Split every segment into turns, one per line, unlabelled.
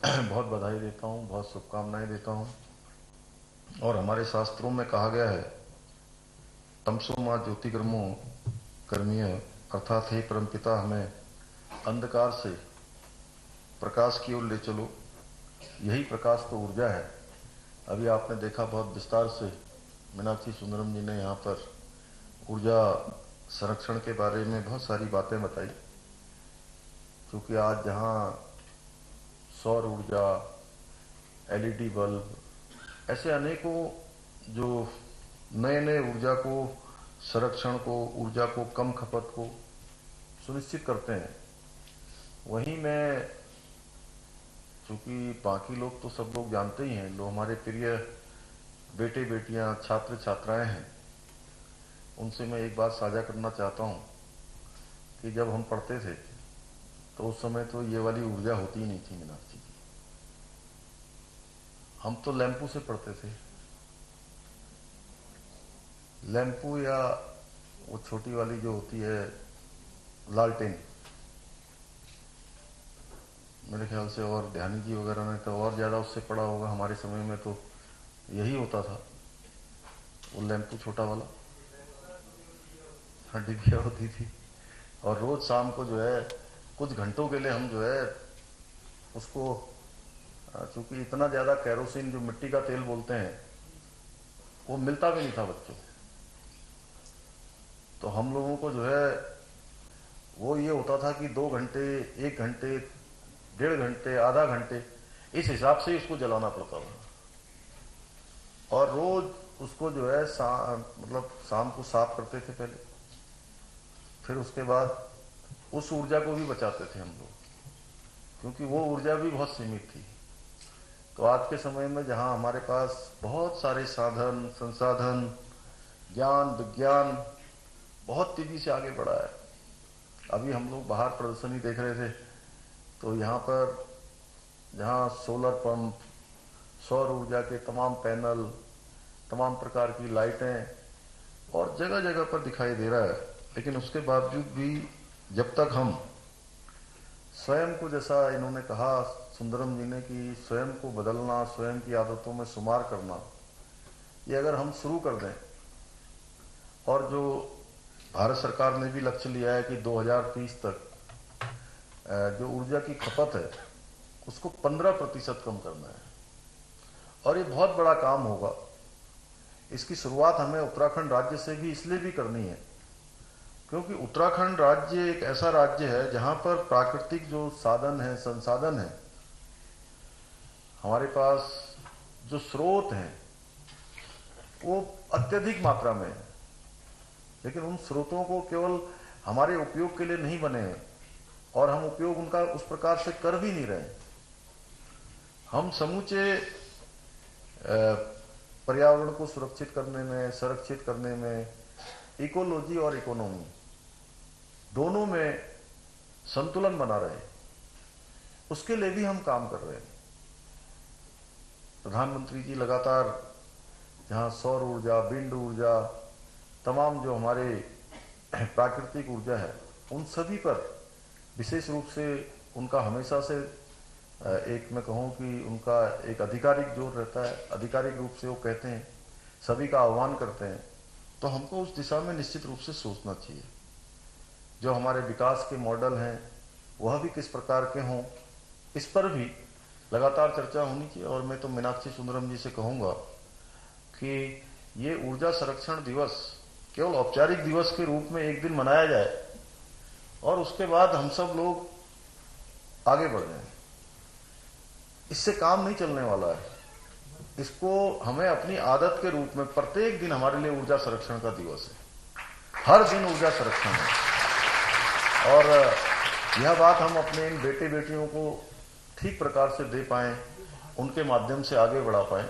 बहुत बधाई देता हूँ, बहुत शुभकामनाएं देता हूँ। और हमारे शास्त्रों में कहा गया है, तमसो माँ ज्योतिर्गमो कर्मीय, अर्थात हे परमपिता हमें अंधकार से प्रकाश की ओर ले चलो। यही प्रकाश तो ऊर्जा है। अभी आपने देखा बहुत विस्तार से मीनाक्षी सुंदरम जी ने यहाँ पर ऊर्जा संरक्षण के बारे में बहुत सारी बातें बताई। क्योंकि आज जहाँ सौर ऊर्जा, एलईडी बल्ब, ऐसे अनेकों जो नए नए ऊर्जा को संरक्षण को, ऊर्जा को कम खपत को सुनिश्चित करते हैं, वहीं मैं, चूंकि बाकी लोग तो सब लोग जानते ही हैं, जो हमारे प्रिय बेटे बेटियां, छात्र छात्राएं हैं, उनसे मैं एक बात साझा करना चाहता हूं कि जब हम पढ़ते थे तो उस समय तो ये वाली ऊर्जा होती ही नहीं थी मीनाक्षी जी। हम तो लैंपू से पढ़ते थे। लैंपू या वो छोटी वाली जो होती है लालटेन, मेरे ख्याल से और ध्यानी जी वगैरह ने तो और ज़्यादा उससे पढ़ा होगा। हमारे समय में तो यही होता था, वो लैंपू छोटा वाला। हाँ, डिबिया होती थी। और रोज शाम को जो है कुछ घंटों के लिए हम जो है उसको, चूंकि इतना ज़्यादा कैरोसिन, जो मिट्टी का तेल बोलते हैं, वो मिलता भी नहीं था बच्चों, तो हम लोगों को जो है वो ये होता था कि 2 घंटे, 1 घंटे, 1.5 घंटे, आधा घंटे, इस हिसाब से उसको जलाना पड़ता था। और रोज उसको जो है मतलब शाम को साफ करते थे पहले, फिर उसके बाद उस ऊर्जा को भी बचाते थे हम लोग, क्योंकि वो ऊर्जा भी बहुत सीमित थी। तो आज के समय में जहां हमारे पास बहुत सारे साधन, संसाधन, ज्ञान, विज्ञान बहुत तेजी से आगे बढ़ा है। अभी हम लोग बाहर प्रदर्शनी देख रहे थे, तो यहाँ पर जहाँ सोलर पंप, सौर ऊर्जा के तमाम पैनल, तमाम प्रकार की लाइटें और जगह जगह पर दिखाई दे रहा है, लेकिन उसके बावजूद भी जब तक हम स्वयं को, जैसा इन्होंने कहा सुंदरम जी ने, कि स्वयं को बदलना, स्वयं की आदतों में सुधार करना, ये अगर हम शुरू कर दें, और जो भारत सरकार ने भी लक्ष्य लिया है कि 2030 तक जो ऊर्जा की खपत है उसको 15% कम करना है, और ये बहुत बड़ा काम होगा। इसकी शुरुआत हमें उत्तराखंड राज्य से भी इसलिए भी करनी है क्योंकि उत्तराखंड राज्य एक ऐसा राज्य है जहां पर प्राकृतिक जो साधन है, संसाधन है, हमारे पास जो स्रोत हैं, वो अत्यधिक मात्रा में है। लेकिन उन स्रोतों को केवल हमारे उपयोग के लिए नहीं बने हैं, और हम उपयोग उनका उस प्रकार से कर भी नहीं रहे। हम समूचे पर्यावरण को सुरक्षित करने में, संरक्षित करने में, इकोलॉजी और इकोनॉमी दोनों में संतुलन बना रहे, उसके लिए भी हम काम कर रहे हैं। प्रधानमंत्री जी लगातार जहां सौर ऊर्जा, विंड ऊर्जा, तमाम जो हमारे प्राकृतिक ऊर्जा है, उन सभी पर विशेष रूप से उनका हमेशा से एक, मैं कहूँ कि उनका एक आधिकारिक जोर रहता है। आधिकारिक रूप से वो कहते हैं, सभी का आह्वान करते हैं। तो हमको उस दिशा में निश्चित रूप से सोचना चाहिए। जो हमारे विकास के मॉडल हैं वह भी किस प्रकार के हों, इस पर भी लगातार चर्चा होनी चाहिए। और मैं तो मीनाक्षी सुंदरम जी से कहूँगा कि ये ऊर्जा संरक्षण दिवस केवल औपचारिक दिवस के रूप में एक दिन मनाया जाए, और उसके बाद हम सब लोग आगे बढ़ जाएं। इससे काम नहीं चलने वाला है। इसको हमें अपनी आदत के रूप में, प्रत्येक दिन हमारे लिए ऊर्जा संरक्षण का दिवस है, हर दिन ऊर्जा संरक्षण है। और यह बात हम अपने इन बेटे बेटियों को ठीक प्रकार से दे पाएं, उनके माध्यम से आगे बढ़ा पाएं,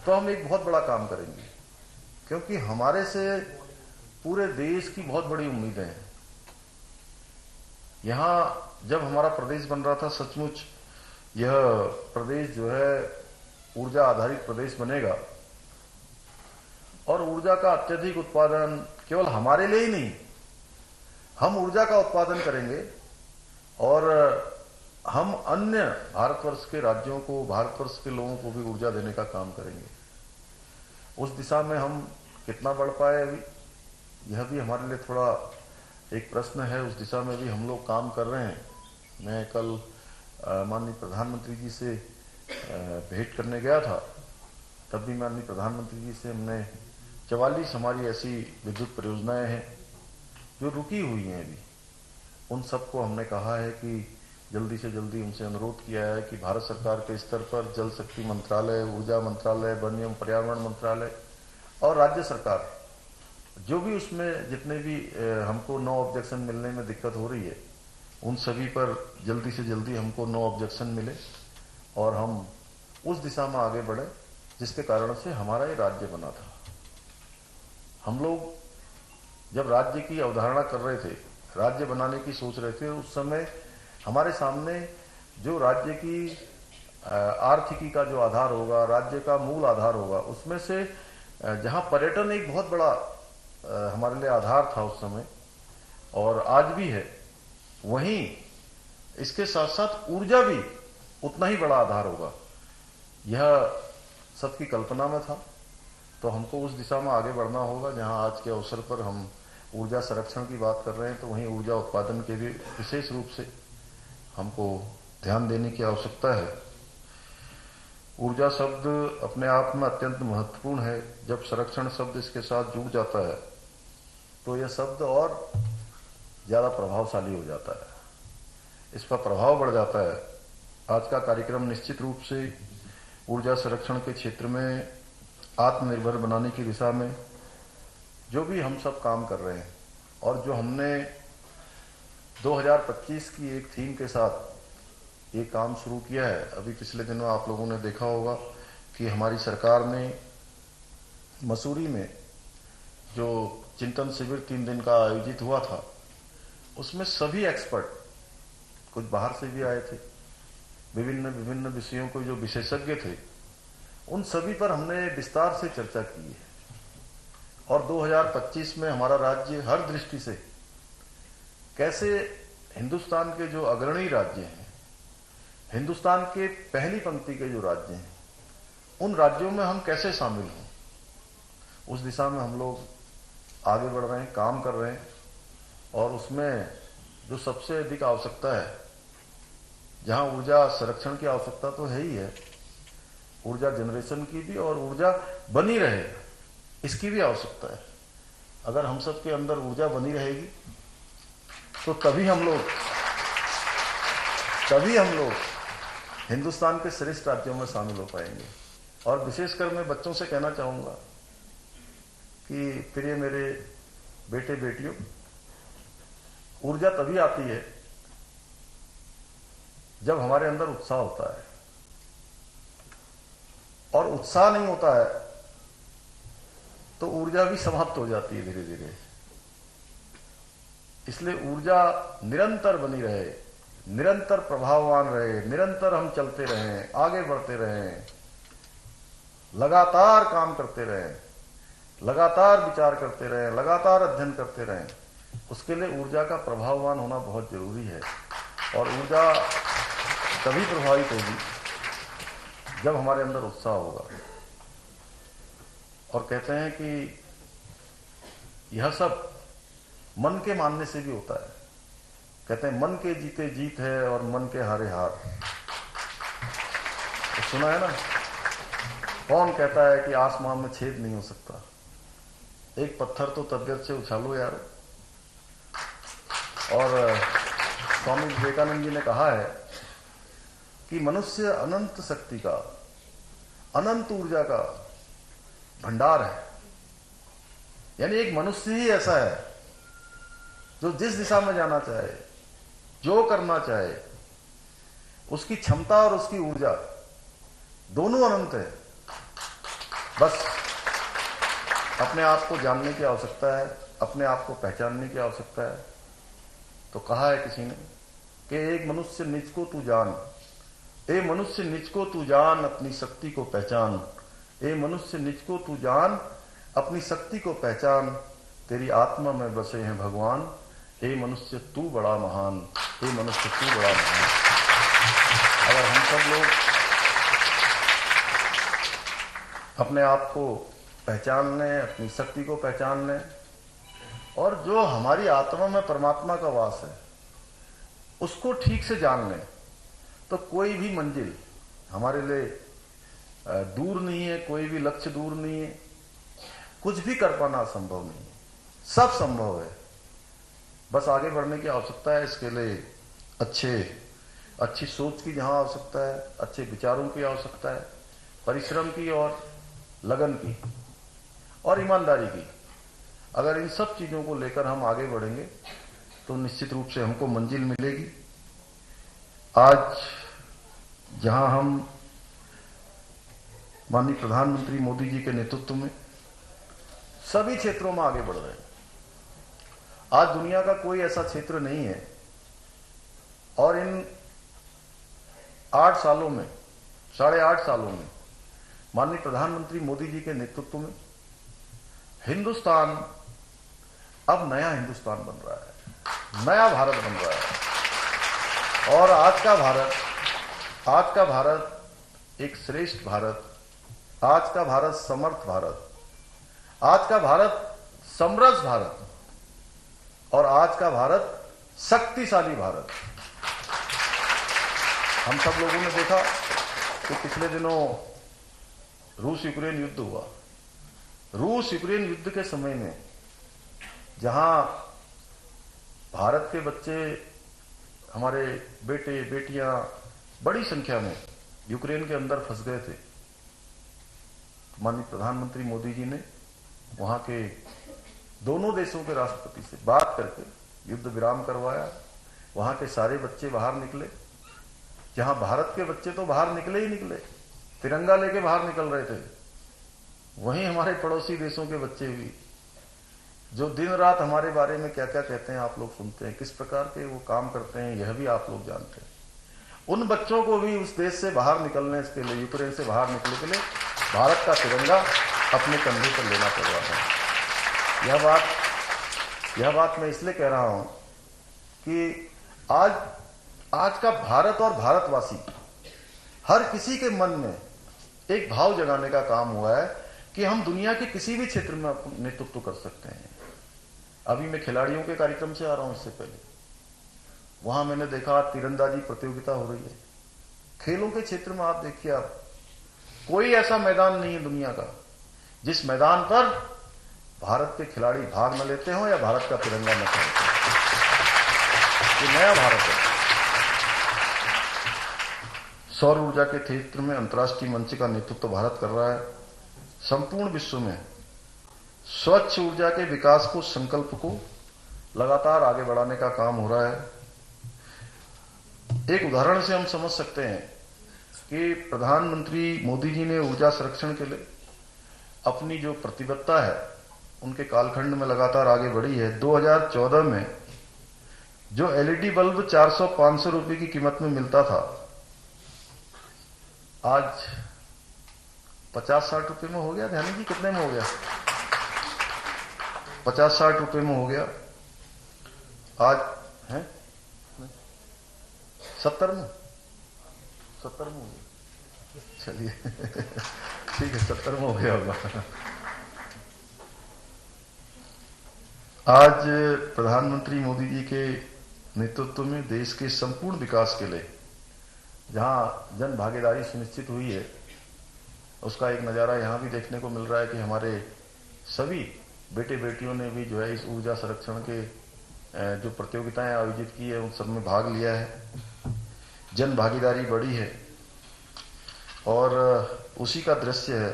तो हम एक बहुत बड़ा काम करेंगे। क्योंकि हमारे से पूरे देश की बहुत बड़ी उम्मीदें हैं। यहां जब हमारा प्रदेश बन रहा था, सचमुच यह प्रदेश जो है ऊर्जा आधारित प्रदेश बनेगा, और ऊर्जा का अत्यधिक उत्पादन केवल हमारे लिए ही नहीं, हम ऊर्जा का उत्पादन करेंगे और हम अन्य भारतवर्ष के राज्यों को, भारतवर्ष के लोगों को भी ऊर्जा देने का काम करेंगे। उस दिशा में हम कितना बढ़ पाए अभी, यह भी हमारे लिए थोड़ा एक प्रश्न है। उस दिशा में भी हम लोग काम कर रहे हैं। मैं कल माननीय प्रधानमंत्री जी से भेंट करने गया था, तब भी माननीय प्रधानमंत्री जी से हमने 44 हमारी ऐसी विद्युत परियोजनाएं हैं जो रुकी हुई हैं अभी, उन सबको हमने कहा है कि जल्दी से जल्दी उनसे अनुरोध किया है कि भारत सरकार के स्तर पर जल शक्ति मंत्रालय, ऊर्जा मंत्रालय, वन एवं पर्यावरण मंत्रालय और राज्य सरकार, जो भी उसमें जितने भी हमको नो ऑब्जेक्शन मिलने में दिक्कत हो रही है, उन सभी पर जल्दी से जल्दी हमको नो ऑब्जेक्शन मिले और हम उस दिशा में आगे बढ़े जिसके कारण से हमारा ये राज्य बना था। हम लोग जब राज्य की अवधारणा कर रहे थे, राज्य बनाने की सोच रहे थे, उस समय हमारे सामने जो राज्य की आर्थिकी का जो आधार होगा, राज्य का मूल आधार होगा, उसमें से जहां पर्यटन एक बहुत बड़ा हमारे लिए आधार था उस समय और आज भी है, वहीं इसके साथ साथ ऊर्जा भी उतना ही बड़ा आधार होगा। यह सबकी कल्पना में था। तो हमको उस दिशा में आगे बढ़ना होगा। जहां आज के अवसर पर हम ऊर्जा संरक्षण की बात कर रहे हैं, तो वहीं ऊर्जा उत्पादन के भी विशेष रूप से हमको ध्यान देने की आवश्यकता है। ऊर्जा शब्द अपने आप में अत्यंत महत्वपूर्ण है। जब संरक्षण शब्द इसके साथ जुड़ जाता है तो यह शब्द और ज्यादा प्रभावशाली हो जाता है, इसका प्रभाव बढ़ जाता है। आज का कार्यक्रम निश्चित रूप से ऊर्जा संरक्षण के क्षेत्र में आत्मनिर्भर बनाने की दिशा में जो भी हम सब काम कर रहे हैं और जो हमने 2025 की एक थीम के साथ ये काम शुरू किया है। अभी पिछले दिनों आप लोगों ने देखा होगा कि हमारी सरकार ने मसूरी में जो चिंतन शिविर 3 दिन का आयोजित हुआ था, उसमें सभी एक्सपर्ट, कुछ बाहर से भी आए थे, विभिन्न विषयों को जो विशेषज्ञ थे, उन सभी पर हमने विस्तार से चर्चा की है। और 2025 में हमारा राज्य हर दृष्टि से कैसे हिंदुस्तान के जो अग्रणी राज्य हैं, हिंदुस्तान के पहली पंक्ति के जो राज्य हैं, उन राज्यों में हम कैसे शामिल हों, उस दिशा में हम लोग आगे बढ़ रहे हैं, काम कर रहे हैं। और उसमें जो सबसे अधिक आवश्यकता है, जहां ऊर्जा संरक्षण की आवश्यकता तो है ही है, ऊर्जा जनरेशन की भी और ऊर्जा बनी रहे इसकी भी आवश्यकता है। अगर हम सब के अंदर ऊर्जा बनी रहेगी तो तभी हम लोग हिंदुस्तान के श्रेष्ठ राज्यों में शामिल हो पाएंगे। और विशेषकर मैं बच्चों से कहना चाहूंगा कि प्रिय मेरे बेटे बेटियों, ऊर्जा तभी आती है जब हमारे अंदर उत्साह होता है, और उत्साह नहीं होता है तो ऊर्जा भी समाप्त हो जाती है धीरे धीरे। इसलिए ऊर्जा निरंतर बनी रहे, निरंतर प्रभाववान रहे, निरंतर हम चलते रहें, आगे बढ़ते रहें, लगातार काम करते रहें, लगातार विचार करते रहें, लगातार अध्ययन करते रहें। उसके लिए ऊर्जा का प्रभाववान होना बहुत जरूरी है। और ऊर्जा तभी प्रभावित होगी जब हमारे अंदर उत्साह होगा। और कहते हैं कि यह सब मन के मानने से भी होता है। कहते हैं मन के जीते जीत है और मन के हारे हार। तो सुना है ना, कौन कहता है कि आसमान में छेद नहीं हो सकता? एक पत्थर तो तबियत से उछालो यार। और स्वामी विवेकानंद जी ने कहा है कि मनुष्य अनंत शक्ति का, अनंत ऊर्जा का भंडार है। यानी एक मनुष्य ही ऐसा है जो जिस दिशा में जाना चाहे, जो करना चाहे, उसकी क्षमता और उसकी ऊर्जा दोनों अनंत है। बस अपने आप को जानने की आवश्यकता है, अपने आप को पहचानने की आवश्यकता है। तो कहा है किसी ने कि एक मनुष्य निज को तू जान, ए मनुष्य निज को तू जान, अपनी शक्ति को पहचान। ए मनुष्य निज को तू जान, अपनी शक्ति को पहचान, तेरी आत्मा में बसे हैं भगवान। ए मनुष्य तू बड़ा महान, ए मनुष्य तू बड़ा महान। अगर हम सब लोग अपने आप को पहचान लें, अपनी शक्ति को पहचान लें और जो हमारी आत्मा में परमात्मा का वास है उसको ठीक से जान लें, तो कोई भी मंजिल हमारे लिए दूर नहीं है, कोई भी लक्ष्य दूर नहीं है, कुछ भी कर पाना असंभव नहीं है, सब संभव है। बस आगे बढ़ने की आवश्यकता है। इसके लिए अच्छी सोच की जहां आवश्यकता है, अच्छे विचारों की आवश्यकता है, परिश्रम की और लगन की और ईमानदारी की। अगर इन सब चीजों को लेकर हम आगे बढ़ेंगे तो निश्चित रूप से हमको मंजिल मिलेगी। आज जहां हम माननीय प्रधानमंत्री मोदी जी के नेतृत्व में सभी क्षेत्रों में आगे बढ़ रहे हैं। आज दुनिया का कोई ऐसा क्षेत्र नहीं है और इन 8 सालों में, 8.5 सालों में माननीय प्रधानमंत्री मोदी जी के नेतृत्व में हिंदुस्तान अब नया हिंदुस्तान बन रहा है, नया भारत बन रहा है। और आज का भारत एक श्रेष्ठ भारत, आज का भारत समर्थ भारत, आज का भारत समृद्ध भारत और आज का भारत शक्तिशाली भारत। हम सब लोगों ने देखा कि पिछले दिनों रूस यूक्रेन युद्ध हुआ। रूस यूक्रेन युद्ध के समय में जहां भारत के बच्चे, हमारे बेटे बेटियां बड़ी संख्या में यूक्रेन के अंदर फंस गए थे, माननीय प्रधानमंत्री मोदी जी ने वहां के दोनों देशों के राष्ट्रपति से बात करके युद्ध विराम करवाया। वहां के सारे बच्चे बाहर निकले। जहां भारत के बच्चे तो बाहर निकले ही निकले, तिरंगा लेके बाहर निकल रहे थे, वहीं हमारे पड़ोसी देशों के बच्चे भी जो दिन रात हमारे बारे में क्या क्या कहते हैं आप लोग सुनते हैं, किस प्रकार के वो काम करते हैं यह भी आप लोग जानते हैं। उन बच्चों को भी उस देश से बाहर निकलने के लिए, यूक्रेन से बाहर निकलने के लिए भारत का तिरंगा अपने कंधे पर लेना पड़ रहा है। यह बात मैं इसलिए कह रहा हूं कि आज का भारत और भारतवासी हर किसी के मन में एक भाव जगाने का काम हुआ है कि हम दुनिया के किसी भी क्षेत्र में नेतृत्व कर सकते हैं। अभी मैं खिलाड़ियों के कार्यक्रम से आ रहा हूं, इससे पहले वहां मैंने देखा तीरंदाजी प्रतियोगिता हो रही है। खेलों के क्षेत्र में आप देखिए, आप कोई ऐसा मैदान नहीं है दुनिया का जिस मैदान पर भारत के खिलाड़ी भाग न लेते हो या भारत का तिरंगा न फहराते हो। ये नया भारत है। सौर ऊर्जा के क्षेत्र में अंतर्राष्ट्रीय मंच का नेतृत्व भारत कर रहा है। संपूर्ण विश्व में स्वच्छ ऊर्जा के विकास को, संकल्प को लगातार आगे बढ़ाने का काम हो रहा है। एक उदाहरण से हम समझ सकते हैं कि प्रधानमंत्री मोदी जी ने ऊर्जा संरक्षण के लिए अपनी जो प्रतिबद्धता है उनके कालखंड में लगातार आगे बढ़ी है। 2014 में जो एलईडी बल्ब 400-500 रुपए की कीमत में मिलता था, आज 50-60 रुपए में हो गया। ध्यानी जी कितने में हो गया? 50-60 रुपए में हो गया। आज है 70 में हो गया। चलिए ठीक है, 70 में हो गया होगा। आज प्रधानमंत्री मोदी जी के नेतृत्व में देश के संपूर्ण विकास के लिए जहां जन भागीदारी सुनिश्चित हुई है, उसका एक नजारा यहां भी देखने को मिल रहा है कि हमारे सभी बेटे बेटियों ने भी जो है इस ऊर्जा संरक्षण के जो प्रतियोगिताएं आयोजित की है उन सब में भाग लिया है। जन भागीदारी बढ़ी है और उसी का दृश्य है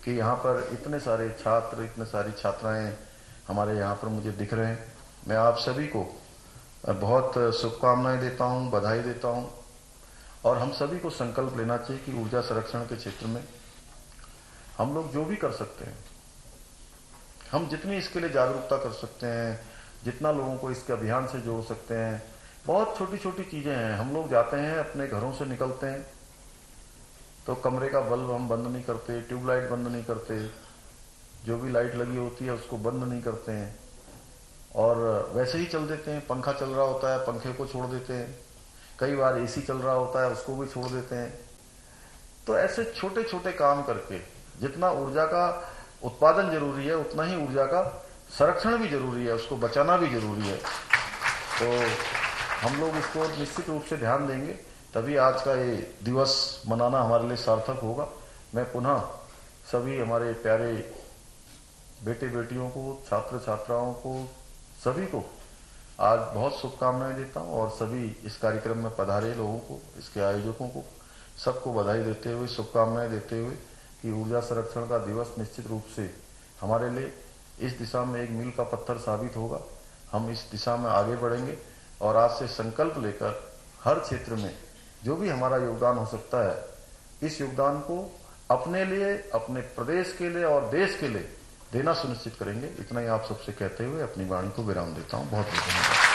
कि यहाँ पर इतने सारे छात्र, इतने सारी छात्राएं हमारे यहाँ पर मुझे दिख रहे हैं। मैं आप सभी को बहुत शुभकामनाएं देता हूँ, बधाई देता हूँ और हम सभी को संकल्प लेना चाहिए कि ऊर्जा संरक्षण के क्षेत्र में हम लोग जो भी कर सकते हैं, हम जितनी इसके लिए जागरूकता कर सकते हैं, जितना लोगों को इसके अभियान से जोड़ सकते हैं, बहुत छोटी छोटी चीजें हैं। हम लोग जाते हैं, अपने घरों से निकलते हैं तो कमरे का बल्ब हम बंद नहीं करते, ट्यूबलाइट बंद नहीं करते, जो भी लाइट लगी होती है उसको बंद नहीं करते हैं और वैसे ही चल देते हैं। पंखा चल रहा होता है, पंखे को छोड़ देते हैं। कई बार एसी चल रहा होता है उसको भी छोड़ देते हैं। तो ऐसे छोटे छोटे काम करके जितना ऊर्जा का उत्पादन जरूरी है उतना ही ऊर्जा का संरक्षण भी जरूरी है, उसको बचाना भी जरूरी है। तो हम लोग इसको निश्चित रूप से ध्यान देंगे, तभी आज का ये दिवस मनाना हमारे लिए सार्थक होगा। मैं पुनः सभी हमारे प्यारे बेटे बेटियों को, छात्र छात्राओं को, सभी को आज बहुत शुभकामनाएं देता हूं और सभी इस कार्यक्रम में पधारे लोगों को, इसके आयोजकों को, सबको बधाई देते हुए, शुभकामनाएं देते हुए कि ऊर्जा संरक्षण का दिवस निश्चित रूप से हमारे लिए इस दिशा में एक मील का पत्थर साबित होगा। हम इस दिशा में आगे बढ़ेंगे और आज से संकल्प लेकर हर क्षेत्र में जो भी हमारा योगदान हो सकता है, इस योगदान को अपने लिए, अपने प्रदेश के लिए और देश के लिए देना सुनिश्चित करेंगे। इतना ही आप सबसे कहते हुए अपनी वाणी को विराम देता हूं। बहुत बहुत धन्यवाद।